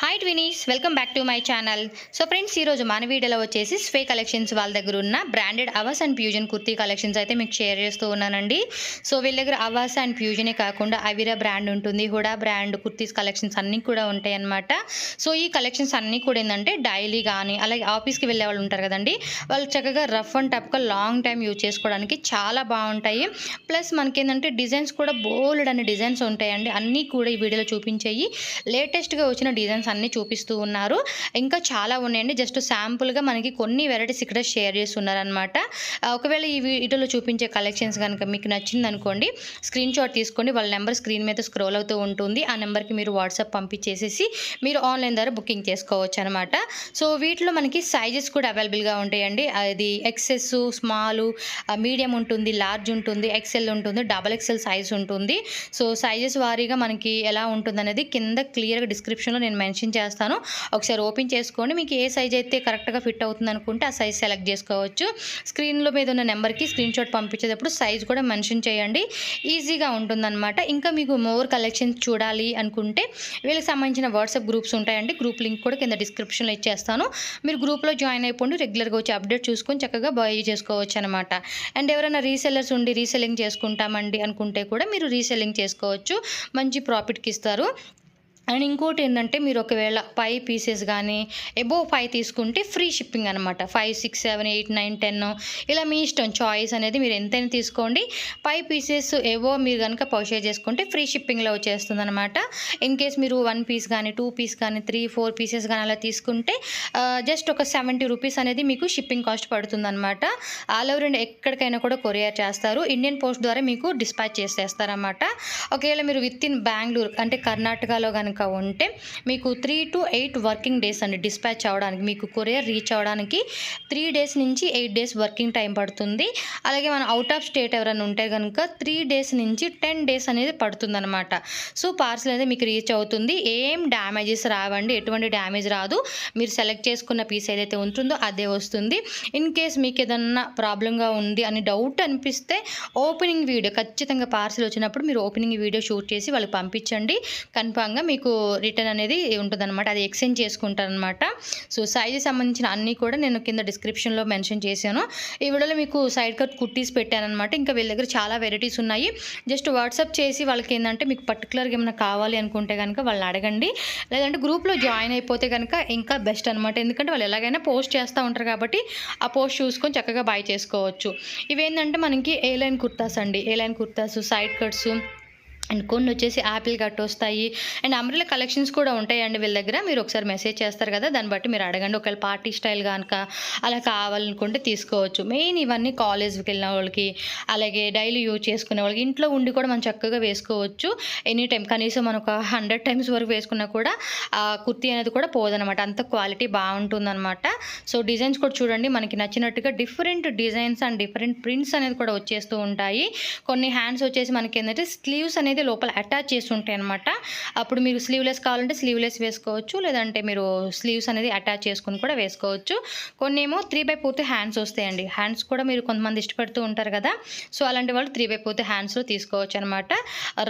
Hi twinies, welcome back to my channel. So friends, ఈరోజు మన వీడియోలో వచ్చేసి స్వే కలెక్షన్స్ వాళ్ళ దగ్గర ఉన్న బ్రాండెడ్ అవాస్ అండ్ ఫ్యూజన్ కుర్తీ కలెక్షన్స్ అయితే మీకు షేర్ చేస్తూ ఉన్నానండి. సో వీళ్ళ దగ్గర అవాస్ అండ్ ఫ్యూజనే కాకుండా అవిరా బ్రాండ్ ఉంటుంది, హుడా బ్రాండ్ కుర్తీస్ కలెక్షన్స్ అన్నీ కూడా ఉంటాయి అన్నమాట. సో ఈ కలెక్షన్స్ అన్నీ కూడా ఏంటంటే డైలీ కానీ అలాగే ఆఫీస్కి వెళ్ళే వాళ్ళు ఉంటారు కదండి, వాళ్ళు చక్కగా రఫ్ అండ్ టఫ్గా లాంగ్ టైం యూజ్ చేసుకోవడానికి చాలా బాగుంటాయి. ప్లస్ మనకి ఏంటంటే డిజైన్స్ కూడా బోల్డ్ అనే డిజైన్స్ ఉంటాయండి. అన్నీ కూడా ఈ వీడియోలో చూపించేయి లేటెస్ట్గా వచ్చిన డిజైన్స్ అన్నీ చూపిస్తూ ఉన్నారు. ఇంకా చాలా ఉన్నాయండి. జస్ట్ శాంపుల్గా మనకి కొన్ని వెరైటీస్ ఇక్కడ షేర్ చేస్తున్నారనమాట. ఒకవేళ ఈ వీడియోలో చూపించే కలెక్షన్స్ కనుక మీకు నచ్చింది అనుకోండి, స్క్రీన్ షాట్ తీసుకోండి. వాళ్ళ నెంబర్ స్క్రీన్ మీద స్క్రోల్ అవుతూ ఉంటుంది. ఆ నెంబర్కి మీరు వాట్సాప్ పంపించేసేసి మీరు ఆన్లైన్ ద్వారా బుకింగ్ చేసుకోవచ్చు అనమాట. సో వీటిలో మనకి సైజెస్ కూడా అవైలబుల్గా ఉంటాయండి. అది ఎక్సెస్, స్మాలు, మీడియం ఉంటుంది, లార్జ్ ఉంటుంది, ఎక్సెల్ ఉంటుంది, డబల్ ఎక్సెల్ సైజ్ ఉంటుంది. సో సైజెస్ వారీగా మనకి ఎలా ఉంటుంది అనేది కింద క్లియర్గా డిస్క్రిప్షన్లో నేను మెన్షన్ చేస్తాను. ఒకసారి ఓపెన్ చేసుకోండి. మీకు ఏ సైజ్ అయితే కరెక్ట్గా ఫిట్ అవుతుంది అనుకుంటే ఆ సైజ్ సెలెక్ట్ చేసుకోవచ్చు. స్క్రీన్లో మీద ఉన్న నెంబర్కి స్క్రీన్ షాట్ పంపించేటప్పుడు సైజ్ కూడా మెన్షన్ చేయండి. ఈజీగా ఉంటుందన్నమాట. ఇంకా మీకు మోర్ కలెక్షన్స్ చూడాలి అనుకుంటే వీళ్ళకి సంబంధించిన వాట్సాప్ గ్రూప్స్ ఉంటాయండి. గ్రూప్ లింక్ కూడా కింద డిస్క్రిప్షన్లో ఇచ్చేస్తాను. మీరు గ్రూప్లో జాయిన్ అయిపోండి. రెగ్యులర్గా వచ్చి అప్డేట్ చూసుకొని చక్కగా బై చేసుకోవచ్చు అనమాట. అండ్ ఎవరైనా రీసెల్లర్స్ ఉండి రీసెల్లింగ్ చేసుకుంటామండి అనుకుంటే కూడా మీరు రీసెల్లింగ్ చేసుకోవచ్చు. మంచి ప్రాఫిట్కి ఇస్తారు. అండ్ ఇంకోటి ఏంటంటే, మీరు ఒకవేళ 5 పీసెస్ కానీ అబోవ్ 5 తీసుకుంటే ఫ్రీ షిప్పింగ్ అనమాట. 5, 6, 7, 8, 9, 10 ఇలా మీ ఇష్టం, చాయిస్ అనేది మీరు ఎంతైనా తీసుకోండి. 5 పీసెస్ ఏవో మీరు కనుక పర్చేజ్ చేసుకుంటే ఫ్రీ షిప్పింగ్లో వచ్చేస్తుంది అనమాట. ఇన్ కేస్ మీరు 1 పీస్ కానీ 2 పీస్ కానీ 3, 4 పీసెస్ కానీ అలా తీసుకుంటే జస్ట్ ఒక 70 రూపీస్ అనేది మీకు షిప్పింగ్ కాస్ట్ పడుతుంది అనమాట. ఆల్ ఓవర్ ఇండియా ఎక్కడికైనా కూడా కొరియర్ చేస్తారు. ఇండియన్ పోస్ట్ ద్వారా మీకు డిస్పాచ్ చేసేస్తారన్నమాట. ఒకవేళ మీరు విత్ ఇన్ బెంగళూరు అంటే కర్ణాటకలో కనుక ఉంటే మీకు 3 to 8 వర్కింగ్ డేస్ అండి డిస్పాచ్ అవ్వడానికి. మీకు కొరియర్ రీచ్ అవ్వడానికి 3 డేస్ నుంచి 8 డేస్ వర్కింగ్ టైం పడుతుంది. అలాగే మన అవుట్ ఆఫ్ స్టేట్ ఎవరైనా ఉంటే కనుక 3 డేస్ నుంచి 10 డేస్ అనేది పడుతుంది అనమాట. సో పార్సల్ అనేది మీకు రీచ్ అవుతుంది. ఏం డ్యామేజెస్ రావండి, ఎటువంటి డ్యామేజ్ రాదు. మీరు సెలెక్ట్ చేసుకున్న పీస్ ఏదైతే ఉంటుందో అదే వస్తుంది. ఇన్ కేస్ మీకు ఏదన్నా ప్రాబ్లంగా ఉంది అని డౌట్ అనిపిస్తే ఓపెనింగ్ వీడియో ఖచ్చితంగా పార్సల్ వచ్చినప్పుడు మీరు ఓపెనింగ్ వీడియో షూట్ చేసి వాళ్ళకి పంపించండి. కన్ఫామ్గా మీకు రిటర్న్ అనేది ఉంటుందన్నమాట. అది ఎక్స్చేంజ్ చేసుకుంటారనమాట. సో సైజు సంబంధించిన అన్నీ కూడా నేను కింద డిస్క్రిప్షన్లో మెన్షన్ చేశాను. ఈ వీడియోలో మీకు సైడ్ కట్ కుర్తీస్ పెట్టానమాట. ఇంకా వీళ్ళ దగ్గర చాలా వెరైటీస్ ఉన్నాయి. జస్ట్ వాట్సాప్ చేసి వాళ్ళకి ఏంటంటే మీకు పర్టికులర్గా ఏమైనా కావాలి అనుకుంటే కనుక వాళ్ళని అడగండి. లేదంటే గ్రూప్లో జాయిన్ అయిపోతే కనుక ఇంకా బెస్ట్ అనమాట. ఎందుకంటే వాళ్ళు ఎలాగైనా పోస్ట్ చేస్తూ ఉంటారు కాబట్టి ఆ పోస్ట్ చూసుకొని చక్కగా బై చేసుకోవచ్చు. ఇవేంటంటే మనకి ఏ లైన్ కుర్తాస్ అండి, A line kurtas, side cuts and కొన్ని వచ్చేసి యాపిల్ కట్ వస్తాయి. అండ్ అంబ్రెల్లా కలెక్షన్స్ కూడా ఉంటాయండి వీళ్ళ దగ్గర. మీరు ఒకసారి మెసేజ్ చేస్తారు కదా, దాన్ని బట్టి మీరు అడగండి. ఒకవేళ పార్టీ స్టైల్ కనుక అలా కావాలనుకుంటే తీసుకోవచ్చు. మెయిన్ ఇవన్నీ కాలేజ్కి వెళ్ళిన వాళ్ళకి, అలాగే డైలీ యూజ్ చేసుకునే వాళ్ళకి, ఇంట్లో ఉండి కూడా మనం చక్కగా వేసుకోవచ్చు ఎనీ టైం. కనీసం మనం ఒక 100 టైమ్స్ వరకు వేసుకున్నా కూడా ఆ కుర్తీ అనేది కూడా పోదనమాట. అంత క్వాలిటీ బాగుంటుందన్నమాట. సో డిజైన్స్ కూడా చూడండి, మనకి నచ్చినట్టుగా different designs and different prints అనేది కూడా వచ్చేస్తూ ఉంటాయి. కొన్ని హ్యాండ్స్ వచ్చేసి మనకి ఏంటంటే స్లీవ్స్ అనేది లోపల అటాచ్ చేసి ఉంటాయి అనమాట. అప్పుడు మీరు స్లీవ్లెస్ కావాలంటే స్లీవ్లెస్ వేసుకోవచ్చు, లేదంటే మీరు స్లీవ్స్ అనేది అటాచ్ చేసుకుని కూడా వేసుకోవచ్చు. కొన్ని ఏమో 3/4 హ్యాండ్స్ వస్తాయండి. హ్యాండ్స్ కూడా మీరు కొంతమంది ఇష్టపడుతూ ఉంటారు కదా, సో అలాంటి వాళ్ళు 3/4 హ్యాండ్స్లో తీసుకోవచ్చు అనమాట.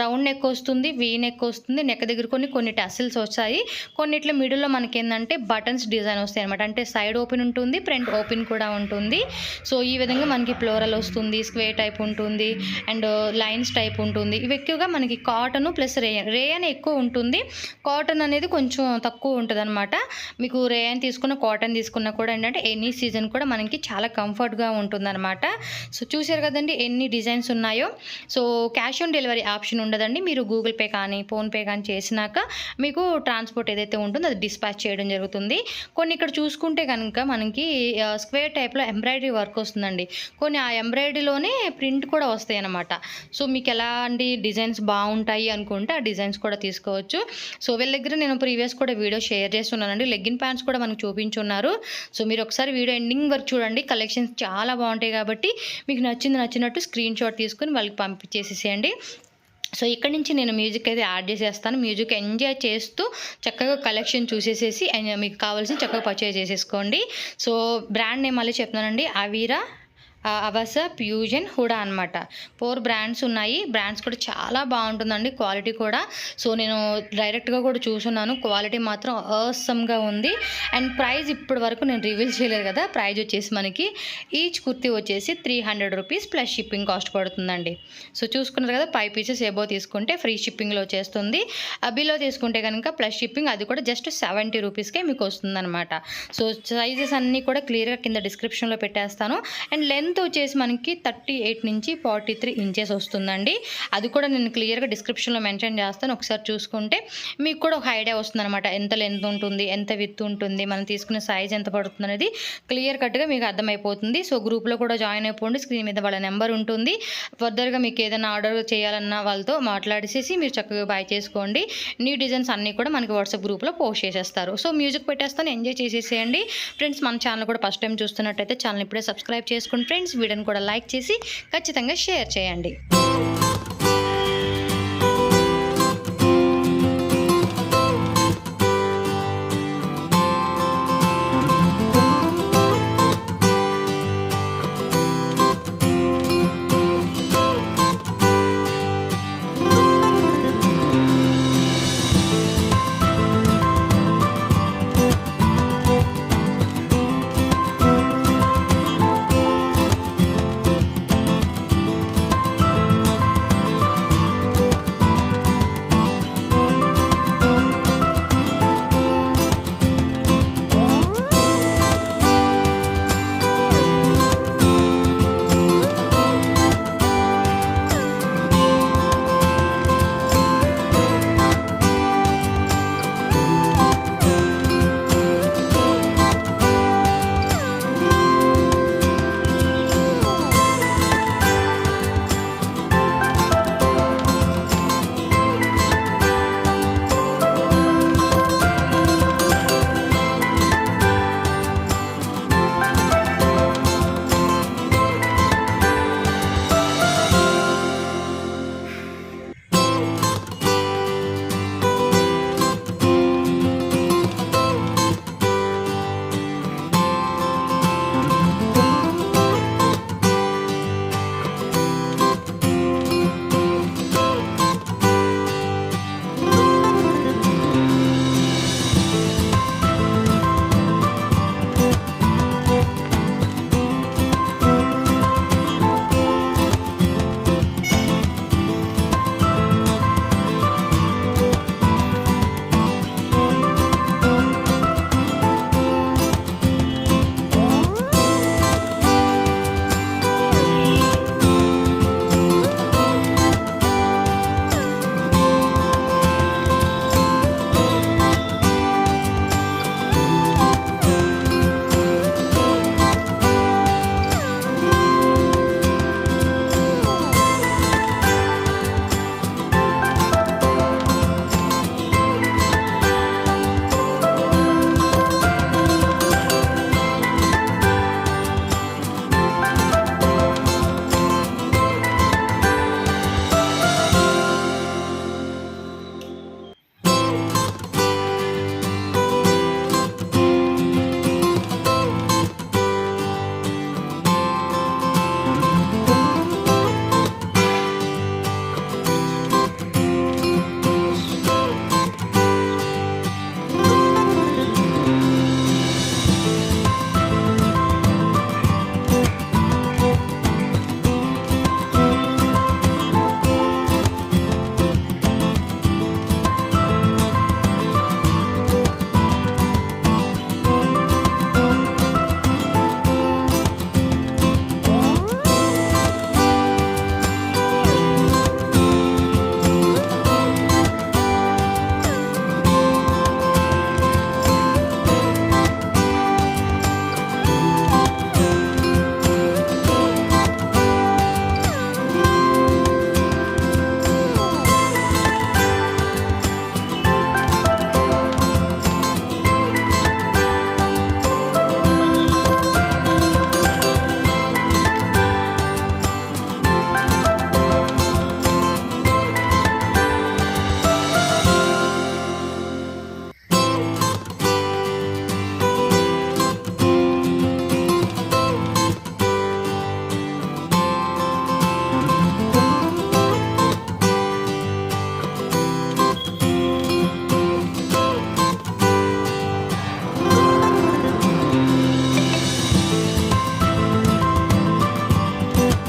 రౌండ్ నెక్ వస్తుంది, వీ నెక్ వస్తుంది, నెక్ దగ్గర కొన్ని టసిల్స్ వస్తాయి. కొన్నిట్లో మిడిల్లో మనకి ఏంటంటే బటన్స్ డిజైన్ వస్తాయి అనమాట. అంటే సైడ్ ఓపెన్ ఉంటుంది, ఫ్రంట్ ఓపెన్ కూడా ఉంటుంది. సో ఈ విధంగా మనకి ఫ్లోరల్ వస్తుంది, స్క్వేర్ టైప్ ఉంటుంది, అండ్ లైన్స్ టైప్ ఉంటుంది. ఇవి ఎక్కువగా మనకి కాటన్ ప్లస్ రేయన్ ఎక్కువ ఉంటుంది. కాటన్ అనేది కొంచెం తక్కువ ఉంటుంది అనమాట. మీకు రేయన్ తీసుకున్న కాటన్ తీసుకున్నా కూడా ఏంటంటే ఎనీ సీజన్ కూడా మనకి చాలా కంఫర్ట్గా ఉంటుంది అనమాట. సో చూసారు కదండి ఎన్ని డిజైన్స్ ఉన్నాయో. So cash on delivery option ఉండదండి. మీరు గూగుల్ పే కానీ ఫోన్పే కానీ చేసినాక మీకు ట్రాన్స్పోర్ట్ ఏదైతే ఉంటుందో అది డిస్పాచ్ చేయడం జరుగుతుంది. కొన్ని ఇక్కడ చూసుకుంటే కనుక మనకి స్క్వేర్ టైప్లో ఎంబ్రాయిడరీ వర్క్ వస్తుందండి. కొన్ని ఆ ఎంబ్రాయిడరీలోనే ప్రింట్ కూడా వస్తాయి అన్నమాట. సో మీకు ఎలాంటి డిజైన్స్ బాగుంటాయి అనుకుంటే ఆ డిజైన్స్ కూడా తీసుకోవచ్చు. సో వీళ్ళ దగ్గర నేను ప్రీవియస్ కూడా వీడియో షేర్ చేస్తున్నానండి. లెగ్గిన్ ప్యాంట్స్ కూడా మనకు చూపించున్నారు. సో మీరు ఒకసారి వీడియో ఎండింగ్ వరకు చూడండి. కలెక్షన్స్ చాలా బాగుంటాయి కాబట్టి మీకు నచ్చినట్టు స్క్రీన్ షాట్ తీసుకుని వాళ్ళకి పంపించేసేసేయండి. సో ఇక్కడ నుంచి నేను మ్యూజిక్ అయితే యాడ్ చేసేస్తాను. మ్యూజిక్ ఎంజాయ్ చేస్తూ చక్కగా కలెక్షన్ చూసేసేసి మీకు కావాల్సిన చక్కగా పర్చేజ్ చేసేసుకోండి. సో బ్రాండ్ నేమ్ మళ్ళీ చెప్తున్నానండి, అవాసా, ఫ్యూజన్, హుడా అనమాట. 4 బ్రాండ్స్ ఉన్నాయి. బ్రాండ్స్ కూడా చాలా బాగుంటుందండి, క్వాలిటీ కూడా. సో నేను డైరెక్ట్గా కూడా చూసున్నాను, క్వాలిటీ మాత్రం ఆసమ్గా ఉంది. అండ్ ప్రైస్ ఇప్పటి వరకు నేను రివీల్ చేయలేదు కదా. ప్రైస్ వచ్చేసి మనకి ఈచ్ కుర్తీ వచ్చేసి 300 రూపీస్ ప్లస్ షిప్పింగ్ కాస్ట్ పడుతుందండి. సో చూసుకున్నారు కదా, 5 పీసెస్ ఎబో తీసుకుంటే ఫ్రీ షిప్పింగ్లో వచ్చేస్తుంది. బిలో తీసుకుంటే కనుక ప్లస్ షిప్పింగ్, అది కూడా జస్ట్ 70 రూపీస్కే మీకు వస్తుందన్నమాట. సో సైజెస్ అన్నీ కూడా క్లియర్గా కింద డిస్క్రిప్షన్లో పెట్టేస్తాను. అండ్ లెంత్ వచ్చేసి మనకి 38 నుంచి 43 ఇంచెస్ వస్తుందండి. అది కూడా నేను క్లియర్గా డిస్క్రిప్షన్లో మెన్షన్ చేస్తాను, ఒకసారి చూసుకుంటే మీకు కూడా ఒక ఐడియా వస్తుందన్నమాట. ఎంత లెంత్ ఉంటుంది, ఎంత విత్ ఉంటుంది, మనం తీసుకునే సైజ్ ఎంత పడుతుంది అనేది క్లియర్ కట్గా మీకు అర్థమైపోతుంది. సో గ్రూప్లో కూడా జాయిన్ అయిపోండి, స్క్రీన్ మీద వాళ్ళ నెంబర్ ఉంటుంది. ఫర్దర్గా మీకు ఏదైనా ఆర్డర్ చేయాలన్నా వాళ్ళతో మాట్లాడేసేసి మీరు చక్కగా బై చేసుకోండి. న్యూ డిజైన్స్ అన్నీ కూడా మనకి వాట్సాప్ గ్రూప్లో పోస్ట్ చేసేస్తారు. సో మ్యూజిక్ పెట్టేస్తాను, ఎంజాయ్ చేసేసేయండి ఫ్రెండ్స్. మన ఛానల్ కూడా ఫస్ట్ టైం చూస్తున్నట్టయితే ఛానల్ ఇప్పుడే సబ్స్క్రైబ్ చేసుకోండి ఫ్రెండ్స్. వీడియోని కూడా లైక్ చేసి ఖచ్చితంగా షేర్ చేయండి.